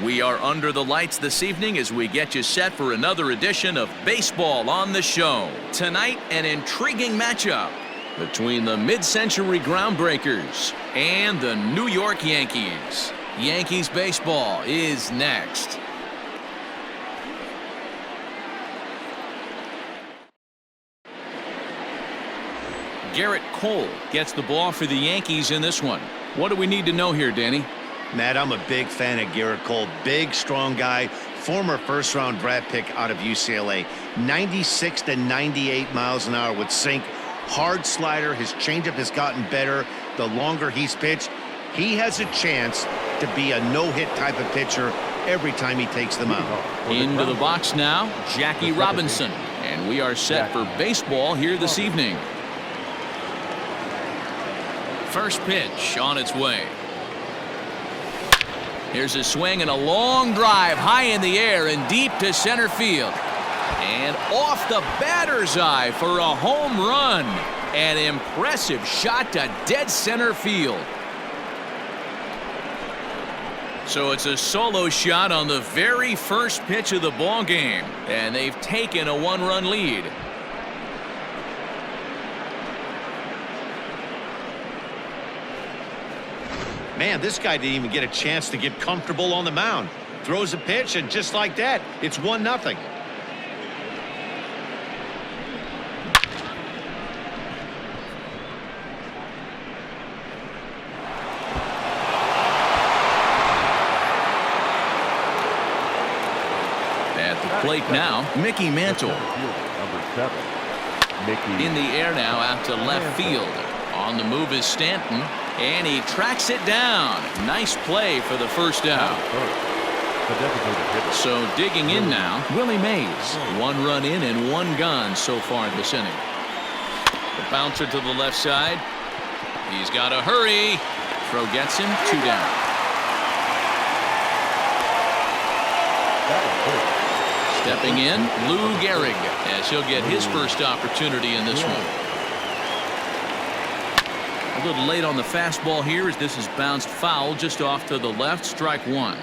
We are under the lights this evening as we get you set for another edition of Baseball on the Show. Tonight, an intriguing matchup between the mid-century Groundbreakers and the New York Yankees. Yankees baseball is next. Gerrit Cole gets the ball for the Yankees in this one. What do we need to know here, Danny? Matt, I'm a big fan of Gerrit Cole. Big, strong guy. Former first-round draft pick out of UCLA. 96 to 98 miles an hour with sink. Hard slider. His changeup has gotten better the longer he's pitched. He has a chance to be a no-hit type of pitcher every time he takes the mound. Into the box now, Jackie Robinson. And we are set for baseball here this evening. First pitch on its way. Here's a swing and a long drive high in the air and deep to center field. And off the batter's eye for a home run. An impressive shot to dead center field. So it's a solo shot on the very first pitch of the ball game, and they've taken a one-run lead. Man, this guy didn't even get a chance to get comfortable on the mound. Throws a pitch, and just like that, it's 1-0. At the plate now, Mickey Mantle. In the air now out to left field. On the move is Stanton. And he tracks it down. Nice play for the first out. So digging in now, Willie Mays. 1 run in and 1 gone so far this inning. The bouncer to the left side. He's got to hurry. Throw gets him 2 down. Stepping in, Lou Gehrig, as he'll get his first opportunity in this one. A little late on the fastball here as this is bounced foul just off to the left. Strike 1.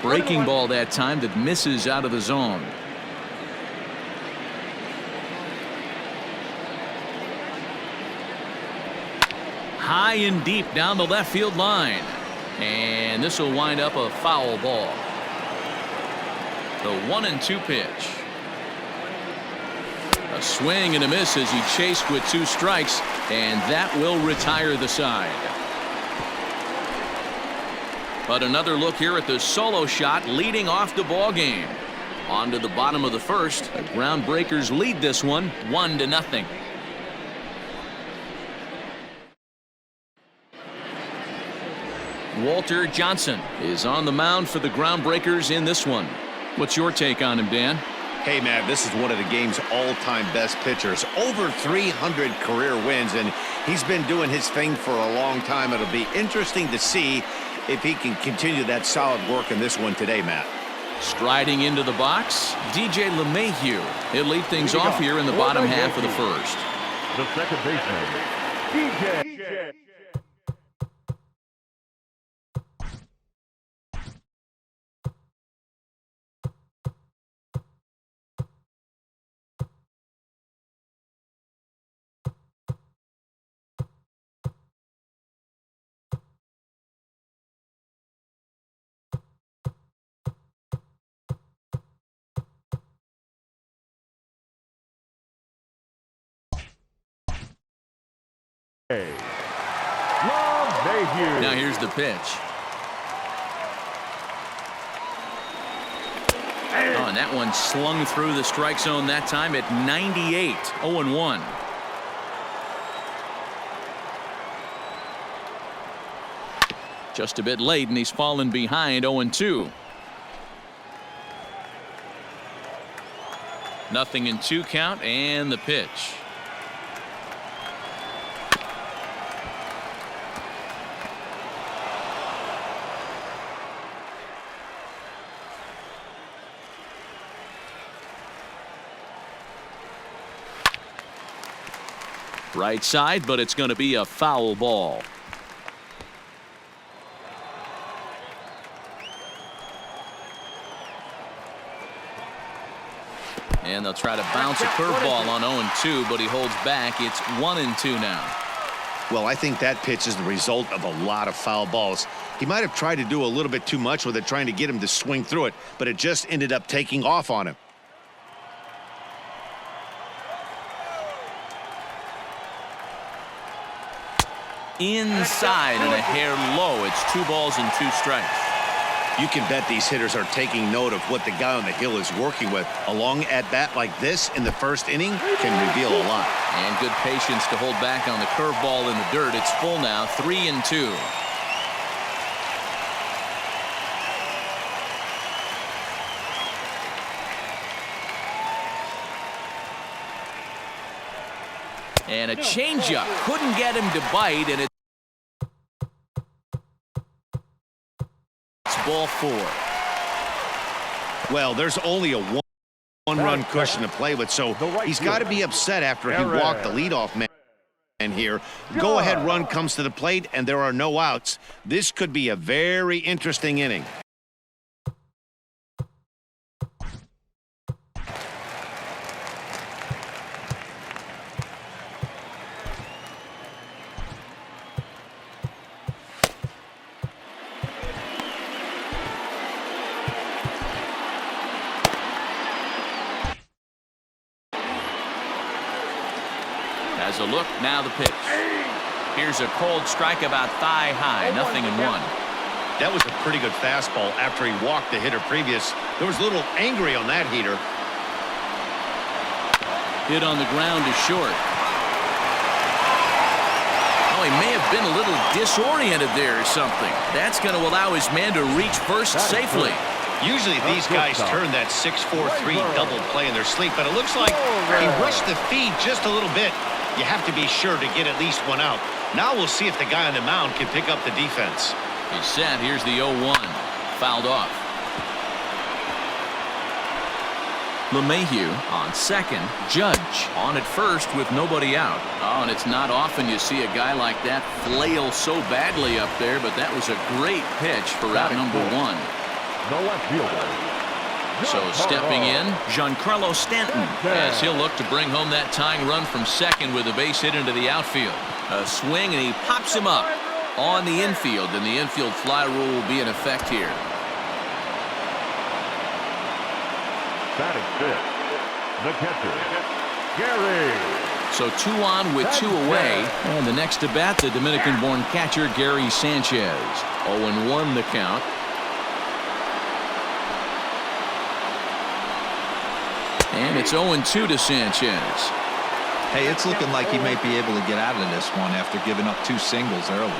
Breaking ball that time that misses out of the zone. High and deep down the left field line. And this will wind up a foul ball. The 1-2 pitch. A swing and a miss as he chased with 2 strikes, and that will retire the side. But another look here at the solo shot leading off the ball game. On to the bottom of the first. The Groundbreakers lead this one 1-0. Walter Johnson is on the mound for the Groundbreakers in this one. What's your take on him, Dan? Hey, man, this is one of the game's all-time best pitchers. Over 300 career wins, and he's been doing his thing for a long time. It'll be interesting to see if he can continue that solid work in this one today, Matt. Striding into the box, DJ LeMahieu. He'll lead things off here in the bottom half of the first. The second baseman, DJ. Now here's the pitch. Oh, and that one slung through the strike zone that time at 98. 0-1. Just a bit late, and he's fallen behind 0-2. 0-2 count, and the pitch. Right side, but it's going to be a foul ball. And they'll try to bounce a curveball on 0-2, but he holds back. It's 1-2 now. Well, I think that pitch is the result of a lot of foul balls. He might have tried to do a little bit too much with it, trying to get him to swing through it, but it just ended up taking off on him. Inside and a hair low. It's 2 balls and 2 strikes. You can bet these hitters are taking note of what the guy on the hill is working with. A long at-bat like this in the first inning can reveal a lot. And good patience to hold back on the curveball in the dirt. It's full now, 3-2. And a changeup. Couldn't get him to bite, and it's ball 4. Well, there's only a one-run cushion to play with, so he's got to be upset after he walked the leadoff man here. Go-ahead run comes to the plate, and there are no outs. This could be a very interesting inning. As a look, now the pitch. Here's a cold strike about thigh high, 0-1. That was a pretty good fastball after he walked the hitter previous. There was a little angry on that heater. Hit on the ground is short. Oh, he may have been a little disoriented there or something. That's going to allow his man to reach first safely. Usually these guys turn that 6-4-3 double play in their sleep, but it looks like he rushed the feed just a little bit. You have to be sure to get at least one out. Now we'll see if the guy on the mound can pick up the defense. He's set. Here's the 0-1. Fouled off. LeMahieu on second. Judge on at first with nobody out. Oh, and it's not often you see a guy like that flail so badly up there, but that was a great pitch for out number 1. The left fielder. So stepping in, Giancarlo Stanton, as he'll look to bring home that tying run from second with a base hit into the outfield. A swing, and he pops him up on the infield, and the infield fly rule will be in effect here. Batting fifth, the catcher, Gary. So 2 on with 2 away, and the next to bat, the Dominican-born catcher Gary Sanchez. 0-1 the count. And it's 0-2 to Sanchez. Hey, it's looking like he might be able to get out of this one after giving up 2 singles early.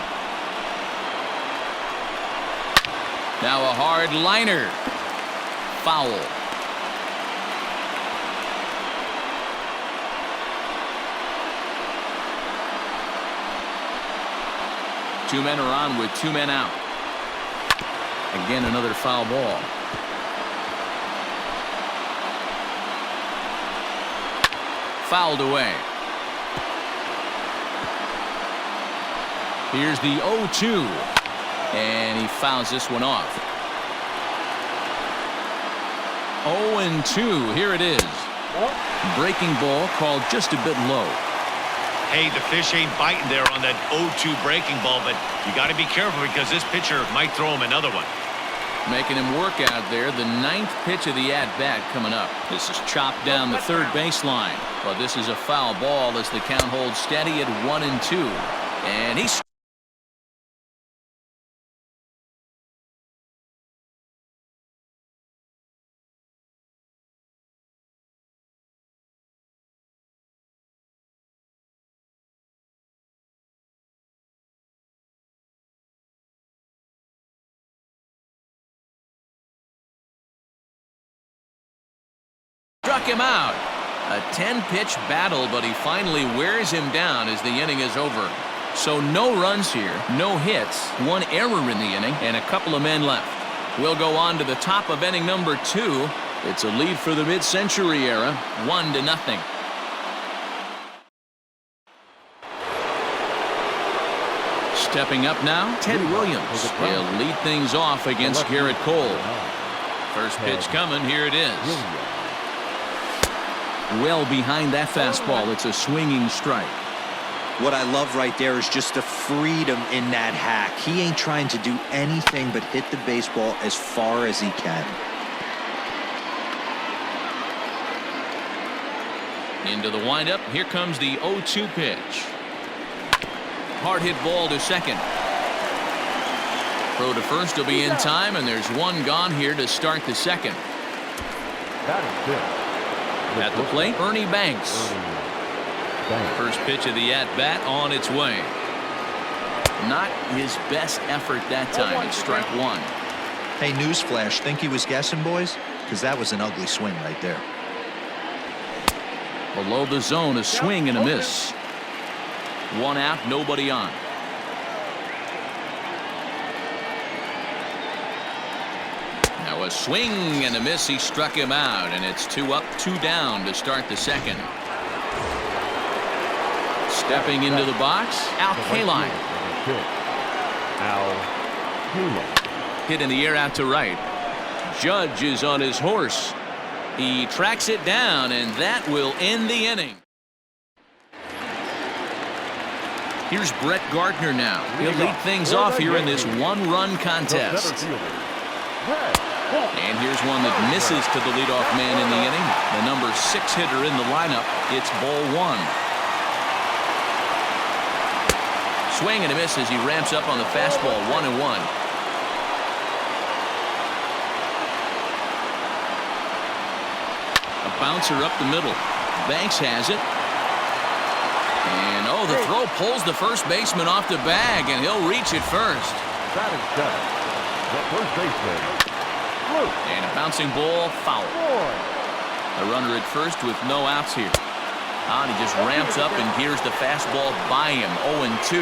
Now a hard liner. Foul. Two men are on with 2 men out. Again, another foul ball. Fouled away. Here's the 0-2. And he fouls this one off. 0-2. Here it is. Breaking ball called just a bit low. Hey, the fish ain't biting there on that 0-2 breaking ball, but you got to be careful because this pitcher might throw him another one. Making him work out there. The 9th pitch of the at-bat coming up. This is chopped down the third baseline. But this is a foul ball as the count holds steady at 1-2. And he's struck him out. A 10-pitch battle, but he finally wears him down as the inning is over. So no runs here, no hits, 1 error in the inning, and a couple of men left. We'll go on to the top of inning number 2. It's a lead for the mid-century era, 1-0. Stepping up now, Ted Williams. He'll lead things off against Garrett Cole. First pitch coming. Here it is. Well behind that fastball. It's a swinging strike. What I love right there is just the freedom in that hack. He ain't trying to do anything but hit the baseball as far as he can. Into the windup. Here comes the 0-2 pitch. Hard hit ball to second. Throw to first will be in time, and there's one gone here to start the second. At the plate, Ernie Banks. First pitch of the at-bat on its way. Not his best effort that time. It's strike one. Hey, newsflash, think he was guessing, boys? Because that was an ugly swing right there. Below the zone, a swing and a miss. One out, nobody on. Now a swing and a miss. He struck him out, and it's 2 up, 2 down to start the second. Stepping into the box, Al Kaline. Hit in the air out to right. Judge is on his horse. He tracks it down, and that will end the inning. Here's Brett Gardner now. He'll lead things off here in this one-run contest. And here's one that misses to the leadoff man in the inning. The number 6 hitter in the lineup. It's ball 1. Swing and a miss as he ramps up on the fastball. 1-1. A bouncer up the middle. Banks has it. And oh, the throw pulls the first baseman off the bag, and he'll reach it first. That is seven. The first baseman. And a bouncing ball, foul. A runner at first with no outs here. And he just ramps up and hears the fastball by him. 0-2.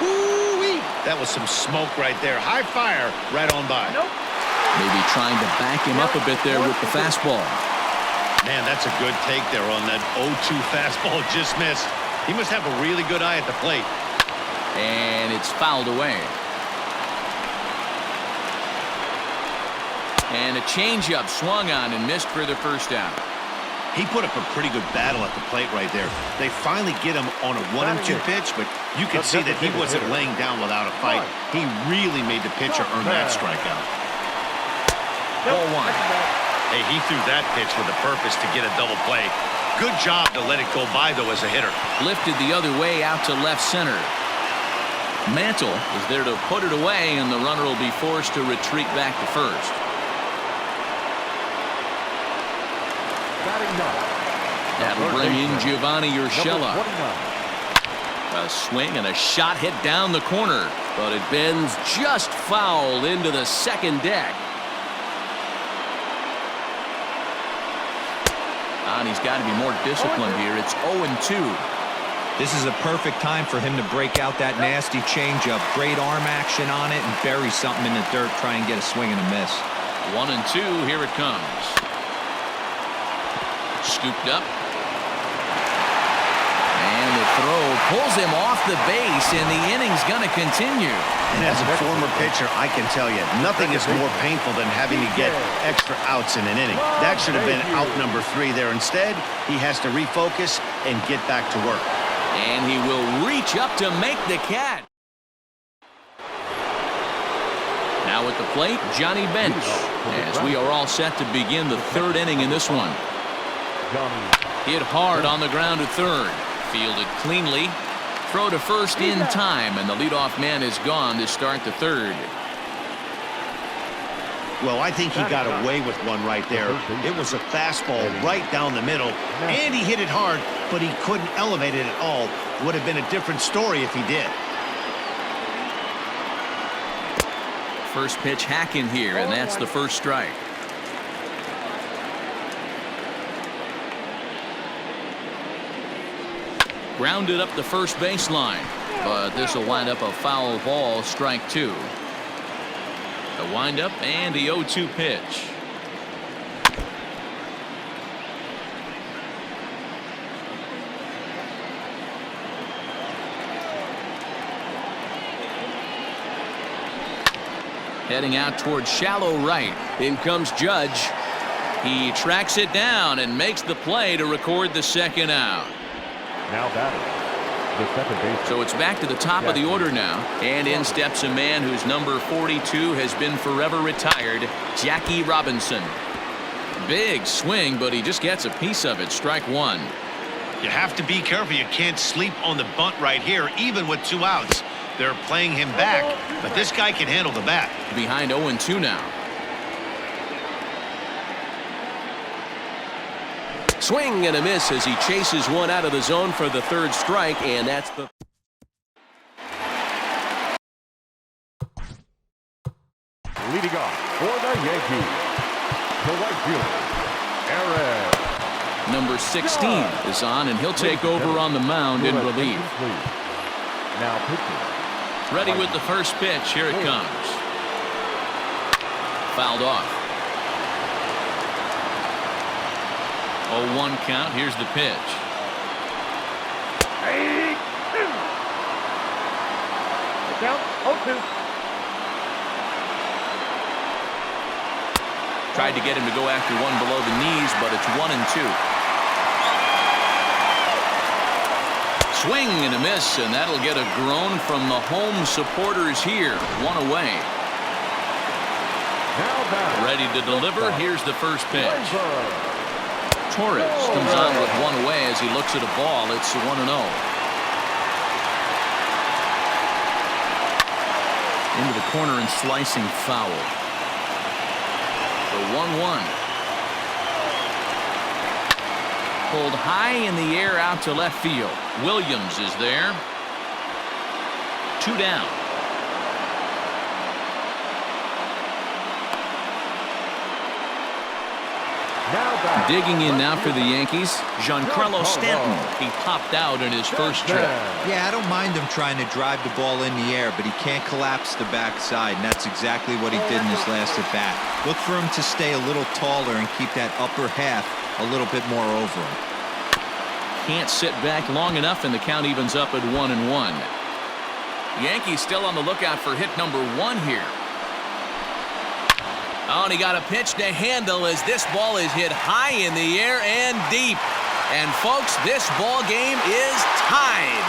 Woo-wee. That was some smoke right there. High fire right on by. Maybe trying to back him up a bit there with the fastball. Man, that's a good take there on that 0-2 fastball. Just missed. He must have a really good eye at the plate. And it's fouled away. And a changeup swung on and missed for the first out. He put up a pretty good battle at the plate right there. They finally get him on a 1-2 pitch, but you could see that he wasn't laying down without a fight. He really made the pitcher earn that strikeout. Ball 1. Hey, he threw that pitch with a purpose to get a double play. Good job to let it go by, though, as a hitter. Lifted the other way out to left center. Mantle is there to put it away, and the runner will be forced to retreat back to first. That'll bring in Giovanni Urshela. A swing and a shot hit down the corner, but it bends just foul into the second deck. And he's got to be more disciplined here. It's 0-2. This is a perfect time for him to break out that nasty changeup. Great arm action on it and bury something in the dirt. Try and get a swing and a miss. 1-2. Here it comes. Scooped up. And the throw pulls him off the base, and the inning's going to continue. And as a former pitcher, I can tell you, nothing is more painful than having to get extra outs in an inning. That should have been out number 3 there. Instead, he has to refocus and get back to work. And he will reach up to make the catch. Now at the plate, Johnny Bench, as we are all set to begin the 3rd inning in this one. Hit hard on the ground to third. Fielded cleanly. Throw to first in time, and the leadoff man is gone to start the 3rd. Well, I think he got away with one right there. It was a fastball right down the middle, and he hit it hard, but he couldn't elevate it at all. Would have been a different story if he did. First pitch hacking here, and that's the first strike. Grounded up the first baseline, but this will wind up a foul ball, strike 2. The windup and the 0-2 pitch. Heading out towards shallow right. In comes Judge. He tracks it down and makes the play to record the second out. Now batting, the second baseman. So it's back to the top of the order now. And in steps a man whose number 42 has been forever retired, Jackie Robinson. Big swing, but he just gets a piece of it. Strike one. You have to be careful. You can't sleep on the bunt right here, even with 2 outs. They're playing him back, but this guy can handle the bat. Behind 0-2 now. Swing and a miss as he chases one out of the zone for the third strike, and that's the... Leading off for the Yankees, the right fielder, Aaron. Number 16 is on, and he'll take over on the mound in relief. Now pitching. Ready with the first pitch. Here it comes. Fouled off. 0-1 count. Here's the pitch. Count 0-2. Tried to get him to go after one below the knees, but it's 1-2. Swing and a miss, and that'll get a groan from the home supporters here. One away. Now batting. Ready to deliver. Here's the first pitch. Torres comes on with one away as he looks at a ball. It's 1-0. Into the corner and slicing foul. The 1-1. Pulled high in the air out to left field. Williams is there. 2 down. Digging in now for the Yankees, Giancarlo Stanton. He popped out in his first trip. Yeah, I don't mind him trying to drive the ball in the air, but he can't collapse the backside, and that's exactly what he did in his last at bat. Look for him to stay a little taller and keep that upper half a little bit more over him. Can't sit back long enough, and the count evens up at 1-1. Yankees still on the lookout for hit number 1 here. Oh, and he got a pitch to handle as this ball is hit high in the air and deep. And folks, this ball game is tied.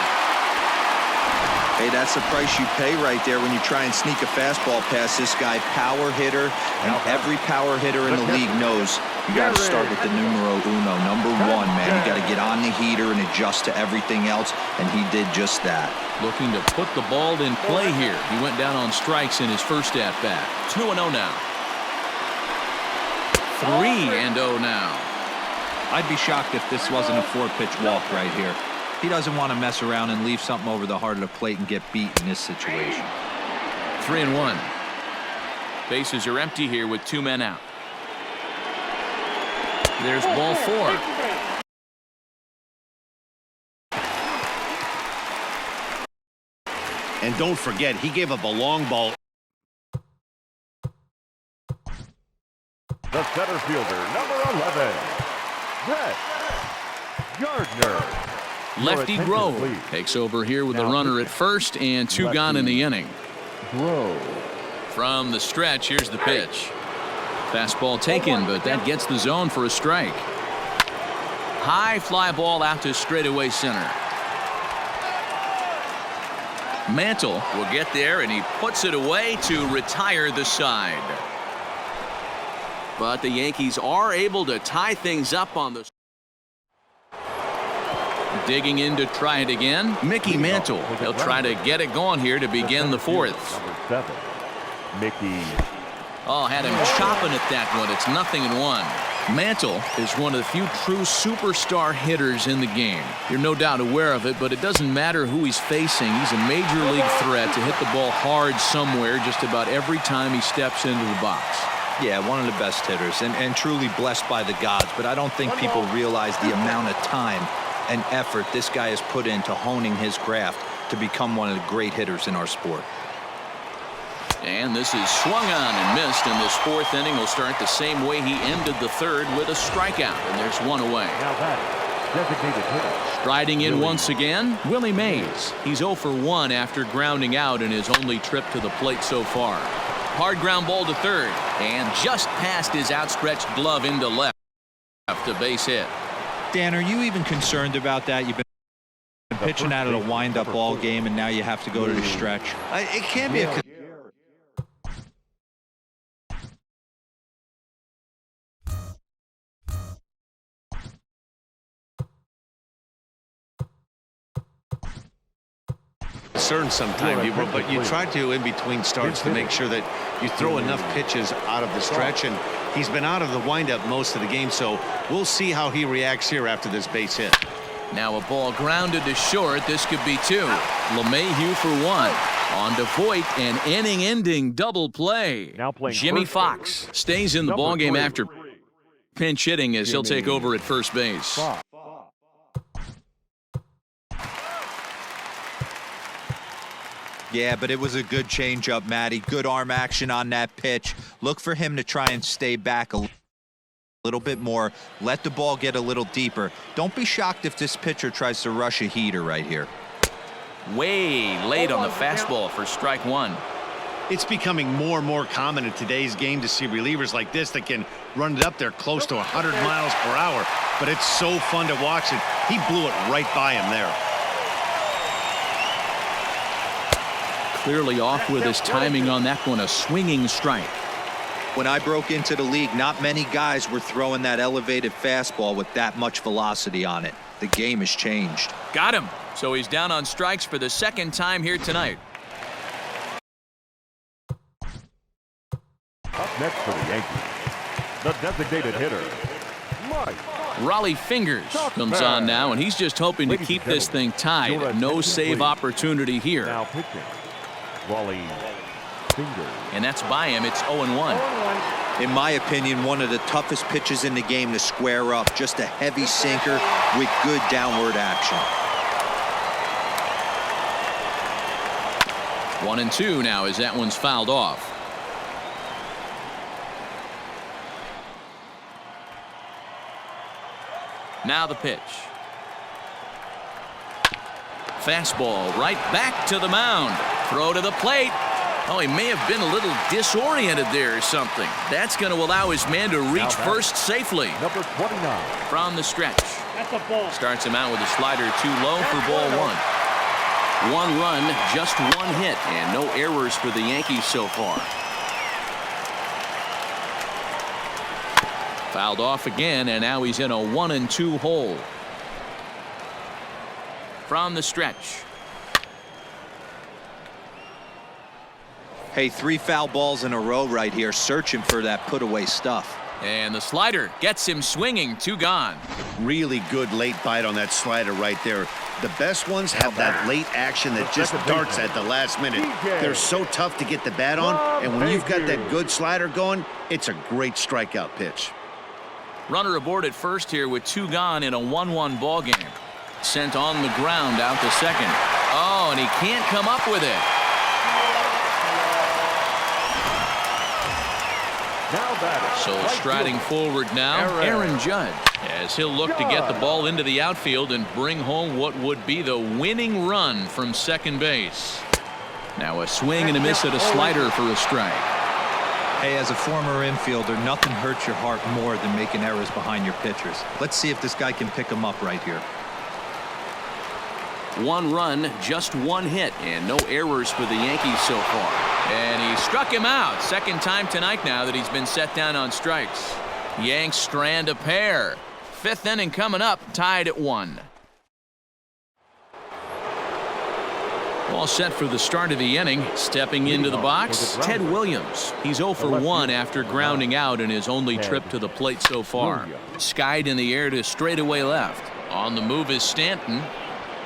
Hey, that's the price you pay right there when you try and sneak a fastball past this guy. Power hitter, and every power hitter in the league knows you got to start with the numero uno, number 1, man. You got to get on the heater and adjust to everything else, and he did just that. Looking to put the ball in play here. He went down on strikes in his first at-bat. 2-0 now. 3-0 now. I'd be shocked if this wasn't a 4-pitch walk right here. He doesn't want to mess around and leave something over the heart of the plate and get beat in this situation. 3-1. Bases are empty here with 2 men out. There's ball 4. And don't forget, he gave up a long ball. The center fielder, number 11, Brett Gardner. Lefty Grove takes over here with a runner at first and 2 gone in the inning. Grove. From the stretch, here's the pitch. Fastball taken, but that gets the zone for a strike. High fly ball out to straightaway center. Mantle will get there, and he puts it away to retire the side. But the Yankees are able to tie things up on the... Digging in to try it again, Mickey Mantle. He'll try to get it going here to begin the 4th. Number 7, Mickey. Oh, had him chopping at that one. It's 0-1. Mantle is one of the few true superstar hitters in the game. You're no doubt aware of it, but it doesn't matter who he's facing. He's a major league threat to hit the ball hard somewhere just about every time he steps into the box. Yeah, one of the best hitters and truly blessed by the gods, but I don't think people realize the amount of time and effort this guy has put into honing his craft to become one of the great hitters in our sport. And this is swung on and missed, and this 4th inning will start the same way he ended the 3rd with a strikeout, and there's 1 away. Now batting, designated hitter. Striding in once again, Willie Mays. He's 0 for 1 after grounding out in his only trip to the plate so far. Hard ground ball to third, and just past his outstretched glove into left. A base hit. Dan, are you even concerned about that? You've been pitching out of a wind-up ball game, and now you have to go to the stretch. It can be a concern sometimes, but you try to in between starts to make sure that you throw enough pitches out of the stretch, and he's been out of the windup most of the game, so we'll see how he reacts here after this base hit. Now a ball grounded to short. This could be two. LeMahieu for one. On to Voit, an inning-ending double play. Now playing Jimmy first Fox stays in the ballgame after pinch hitting as he'll take over at first base. Yeah, but it was a good changeup, Matty. Good arm action on that pitch. Look for him to try and stay back a little bit more. Let the ball get a little deeper. Don't be shocked if this pitcher tries to rush a heater right here. Way late on the fastball for strike one. It's becoming more and more common in today's game to see relievers like this that can run it up there close to 100 miles per hour, but it's so fun to watch it. He blew it right by him there. Clearly off with his timing on that one, a swinging strike. When I broke into the league, not many guys were throwing that elevated fastball with that much velocity on it. The game has changed. Got him. So he's down on strikes for the second time here tonight. Up next for the Yankees, the designated hitter, Mike. Rollie Fingers comes on now, and he's just hoping to keep this thing tied. No save opportunity here. Now pitching, Rollie Fingers. And that's by him. It's 0-1. In my opinion, one of the toughest pitches in the game to square up. Just a heavy sinker with good downward action. 1-2 now as that one's fouled off. Now the pitch. Fastball right back to the mound. Throw to the plate. Oh, he may have been a little disoriented there or something. That's going to allow his man to reach first safely. Number 29. From the stretch. That's a ball. Starts him out with a slider too low for ball one. One run, just one hit, and no errors for the Yankees so far. Fouled off again, and now he's in a 1-2 hole. From the stretch. Hey, 3 foul balls in a row right here, searching for that put-away stuff. And the slider gets him swinging, 2 gone. Really good late bite on that slider right there. The best ones have that late action that just darts at the last minute. They're so tough to get the bat on, and when you've got that good slider going, it's a great strikeout pitch. Runner aboard at first here with 2 gone in a 1-1 ball game. Sent on the ground out to second. Oh, and he can't come up with it. So striding forward now, Aaron Judge, as he'll look to get the ball into the outfield and bring home what would be the winning run from second base. Now a swing and a miss at a slider for a strike. Hey, as a former infielder, nothing hurts your heart more than making errors behind your pitchers. Let's see if this guy can pick them up right here. 1 run, just 1 hit, and no errors for the Yankees so far. And he struck him out. Second time tonight now that he's been set down on strikes. Yanks strand a pair. 5th inning coming up, tied at 1. All set for the start of the inning. Stepping into the box, Ted Williams. He's 0 for 1 after grounding out in his only trip to the plate so far. Skied in the air to straightaway left. On the move is Stanton.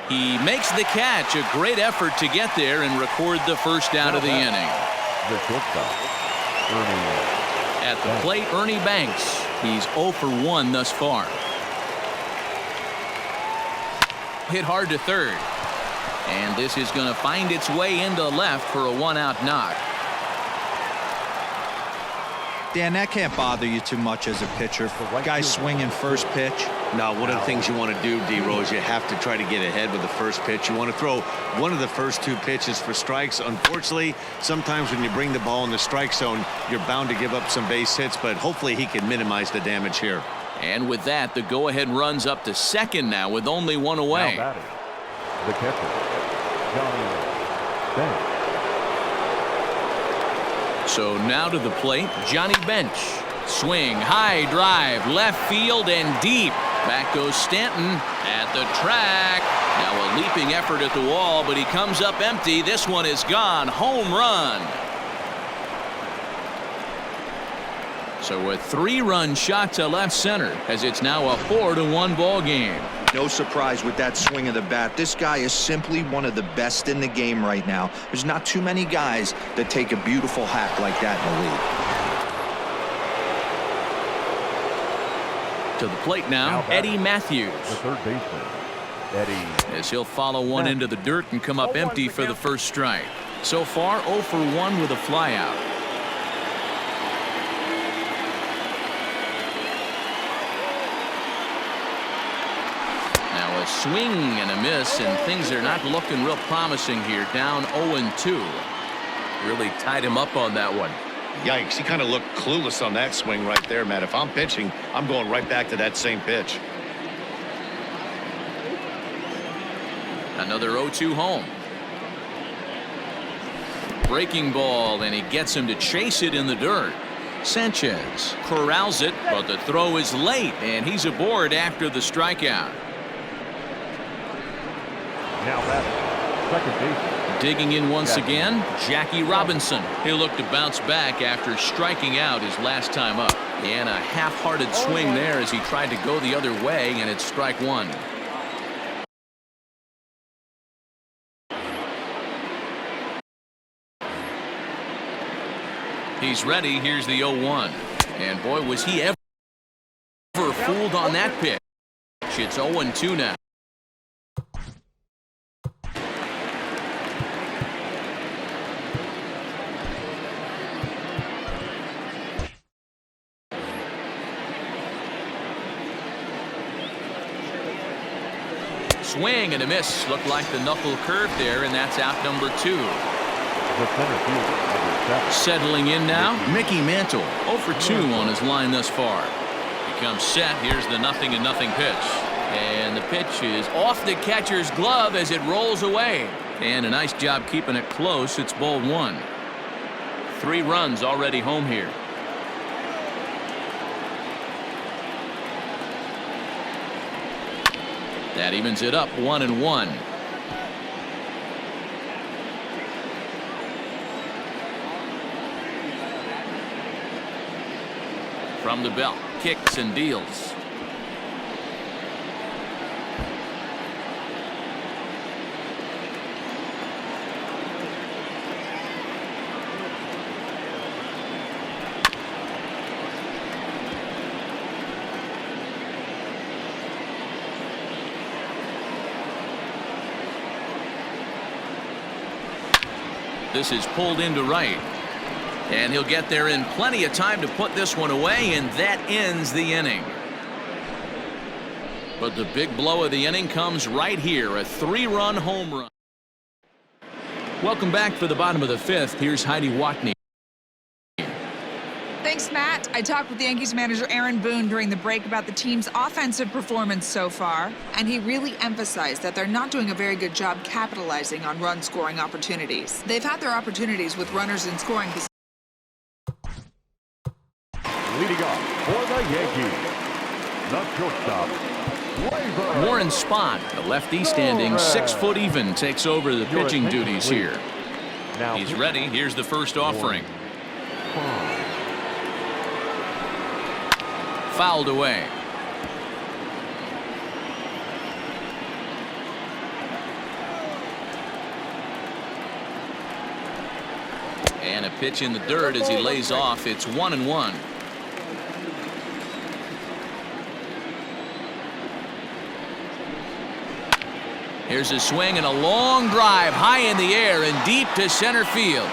He makes the catch. A great effort to get there and record the first out of the inning. At the plate, Ernie Banks. He's 0 for 1 thus far. Hit hard to third. And this is going to find its way into left for a 1-out knock. Dan, that can't bother you too much as a pitcher. Guy swinging first pitch. Now, one of the things you want to do, D-Rose, you have to try to get ahead with the first pitch. You want to throw one of the first 2 pitches for strikes. Unfortunately, sometimes when you bring the ball in the strike zone, you're bound to give up some base hits, but hopefully he can minimize the damage here. And with that, the go-ahead runs up to second now with only 1 away. Now batting, the catcher, Johnny Bench. So now to the plate, Johnny Bench. Swing, high drive, left field and deep. Back goes Stanton at the track. Now a leaping effort at the wall, but he comes up empty. This one is gone. Home run. So a 3-run shot to left center as it's now a 4-1 ball game. No surprise with that swing of the bat. This guy is simply one of the best in the game right now. There's not too many guys that take a beautiful hack like that in the league. To the plate now Eddie Matthews. The third baseman, Eddie. As he'll follow one into the dirt and come up empty for the first strike. So far 0 for 1 with a flyout. Now a swing and a miss, and things are not looking real promising here. Down 0-2. Really tied him up on that one. Yikes, he kind of looked clueless on that swing right there, Matt. If I'm pitching, I'm going right back to that same pitch. Another 0-2 home. Breaking ball, and he gets him to chase it in the dirt. Sanchez corrals it, but the throw is late, and he's aboard after the strikeout. Now batting, second baseman. Digging in once again, Jackie Robinson. He'll look to bounce back after striking out his last time up. And a half-hearted swing there as he tried to go the other way, and it's strike 1. He's ready. Here's the 0-1. And boy, was he ever fooled on that pitch. It's 0-2 now. Swing and a miss. Looked like the knuckle curve there, and that's out number 2. The center fielder, number 7. Settling in now, Mickey Mantle. 0 for 2 on his line thus far. He comes set. Here's the 0-0 pitch. And the pitch is off the catcher's glove as it rolls away. And a nice job keeping it close. It's ball 1. 3 runs already home here. That evens it up 1-1. From the belt, kicks and deals. This is pulled into right. And he'll get there in plenty of time to put this one away, and that ends the inning. But the big blow of the inning comes right here, a 3-run home run. Welcome back for the bottom of the 5th. Here's Heidi Watney. Thanks, Matt. I talked with the Yankees manager Aaron Boone during the break about the team's offensive performance so far, and he really emphasized that they're not doing a very good job capitalizing on run-scoring opportunities. They've had their opportunities with runners in scoring position. Leading off for the Yankees, the shortstop, Warren Spahn, the lefty standing 6 foot even, takes over the pitching duties here. Now He's ready. Here's the first offering. Fouled away. And a pitch in the dirt as he lays off. It's 1-1. Here's a swing and a long drive high in the air and deep to center field.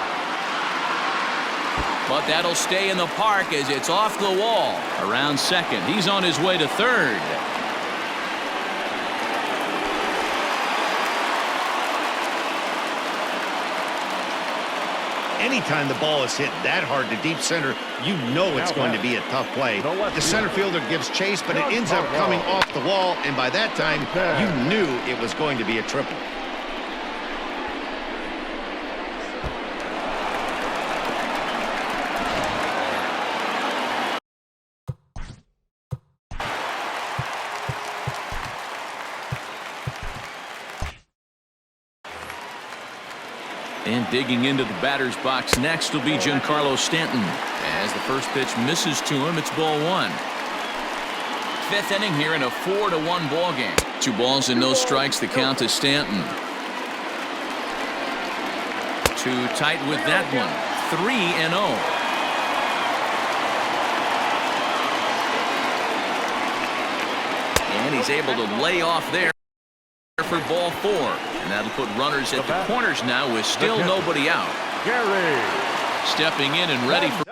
But that'll stay in the park as it's off the wall. Around second. He's on his way to third. Anytime the ball is hit that hard to deep center, you know it's going to be a tough play. The center fielder gives chase, but it ends up coming off the wall, and by that time, you knew it was going to be a triple. And digging into the batter's box next will be Giancarlo Stanton. As the first pitch misses to him, it's ball one. Fifth inning here in a 4-1 ball game. 2 balls and no strikes, the count to Stanton. Too tight with that one. 3-0. And he's able to lay off there for ball 4. And that'll put runners at the corners now with still nobody out. Gary. Stepping in and ready for...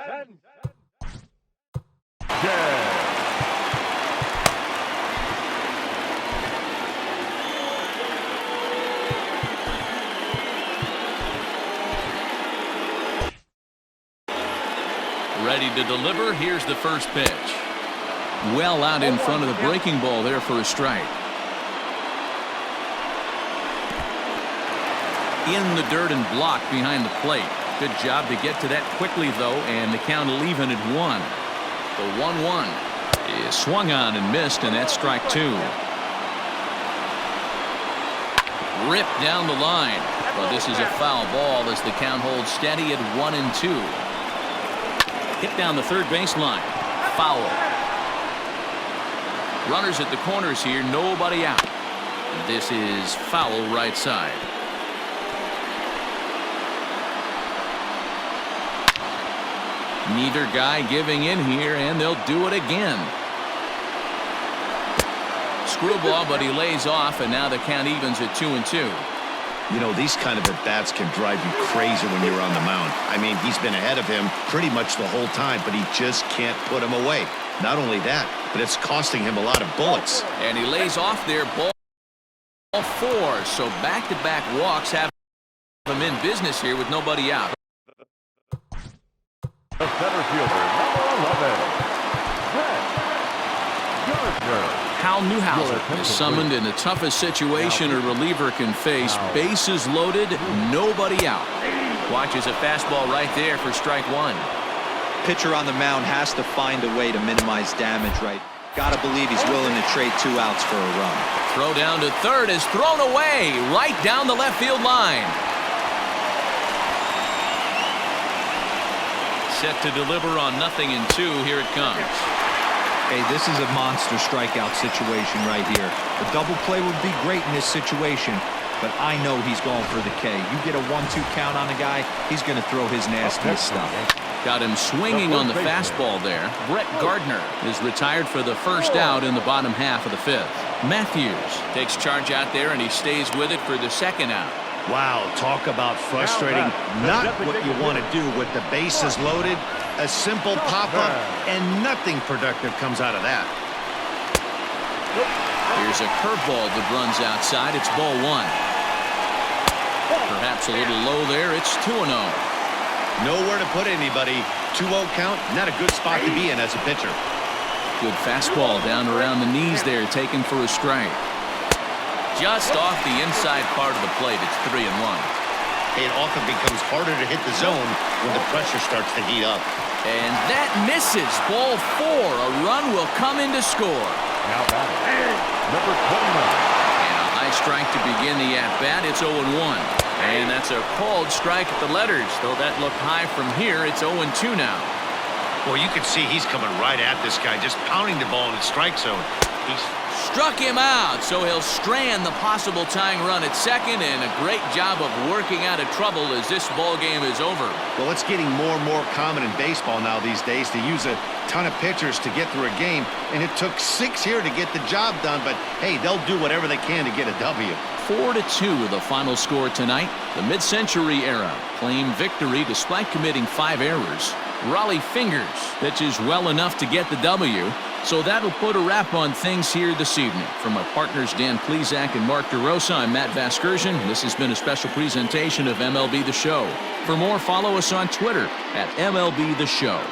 Ready to deliver. Here's the first pitch. Well out in front of the breaking ball there for a strike. In the dirt and blocked behind the plate. Good job to get to that quickly, though, and the count will even at 1. The 1-1 is swung on and missed, and that's strike 2. Ripped down the line. But this is a foul ball as the count holds steady at 1-2. Hit down the third baseline. Foul. Runners at the corners here, nobody out. This is foul right side. Neither guy giving in here, and they'll do it again. Screwball, but he lays off, and now the count evens at 2-2. You know, these kind of at-bats can drive you crazy when you're on the mound. I mean, he's been ahead of him pretty much the whole time, but he just can't put him away. Not only that, but it's costing him a lot of bullets. And he lays off there, ball 4. So back-to-back walks have him in business here with nobody out. The center fielder, number 11, Brett Gardner. Hal Newhouser is summoned in the toughest situation a reliever can face. Bases loaded, nobody out. Watches a fastball right there for strike 1. Pitcher on the mound has to find a way to minimize damage, right? Gotta believe he's willing to trade 2 outs for a run. Throw down to third is thrown away right down the left field line. Set to deliver on 0-2. Here it comes. Hey, this is a monster strikeout situation right here. A double play would be great in this situation, but I know he's going for the K. You get a 1-2 count on a guy, he's going to throw his nastiest stuff. Got him swinging on the fastball there. Brett Gardner is retired for the first out in the bottom half of the 5th. Matthews takes charge out there, and he stays with it for the second out. Wow, talk about frustrating. Not what you want to do with the bases loaded. A simple pop-up, and nothing productive comes out of that. Here's a curveball that runs outside. It's ball 1. Perhaps a little low there. It's 2-0. Nowhere to put anybody. 2-0 count, not a good spot to be in as a pitcher. Good fastball down around the knees there, taken for a strike. Just off the inside part of the plate. It's 3-1. It often becomes harder to hit the zone when the pressure starts to heat up. And that misses. Ball 4. A run will come in to score. Now batting, number 29. And a high strike to begin the at-bat. It's 0-1. And that's a called strike at the letters. Though that looked high from here, it's 0-2 now. Well, you can see he's coming right at this guy, just pounding the ball in the strike zone. He's struck him out, so he'll strand the possible tying run at second, and a great job of working out of trouble as this ball game is over. Well, it's getting more and more common in baseball now these days to use a ton of pitchers to get through a game, and it took 6 here to get the job done, but hey, they'll do whatever they can to get a W. 4-2 the final score tonight. The mid-century era claimed victory despite committing 5 errors. Raleigh Fingers pitches well enough to get the W. So that'll put a wrap on things here this evening. From our partners Dan Plesac and Mark DeRosa, I'm Matt Vasgersian. This has been a special presentation of MLB The Show. For more, follow us on Twitter at MLB The Show.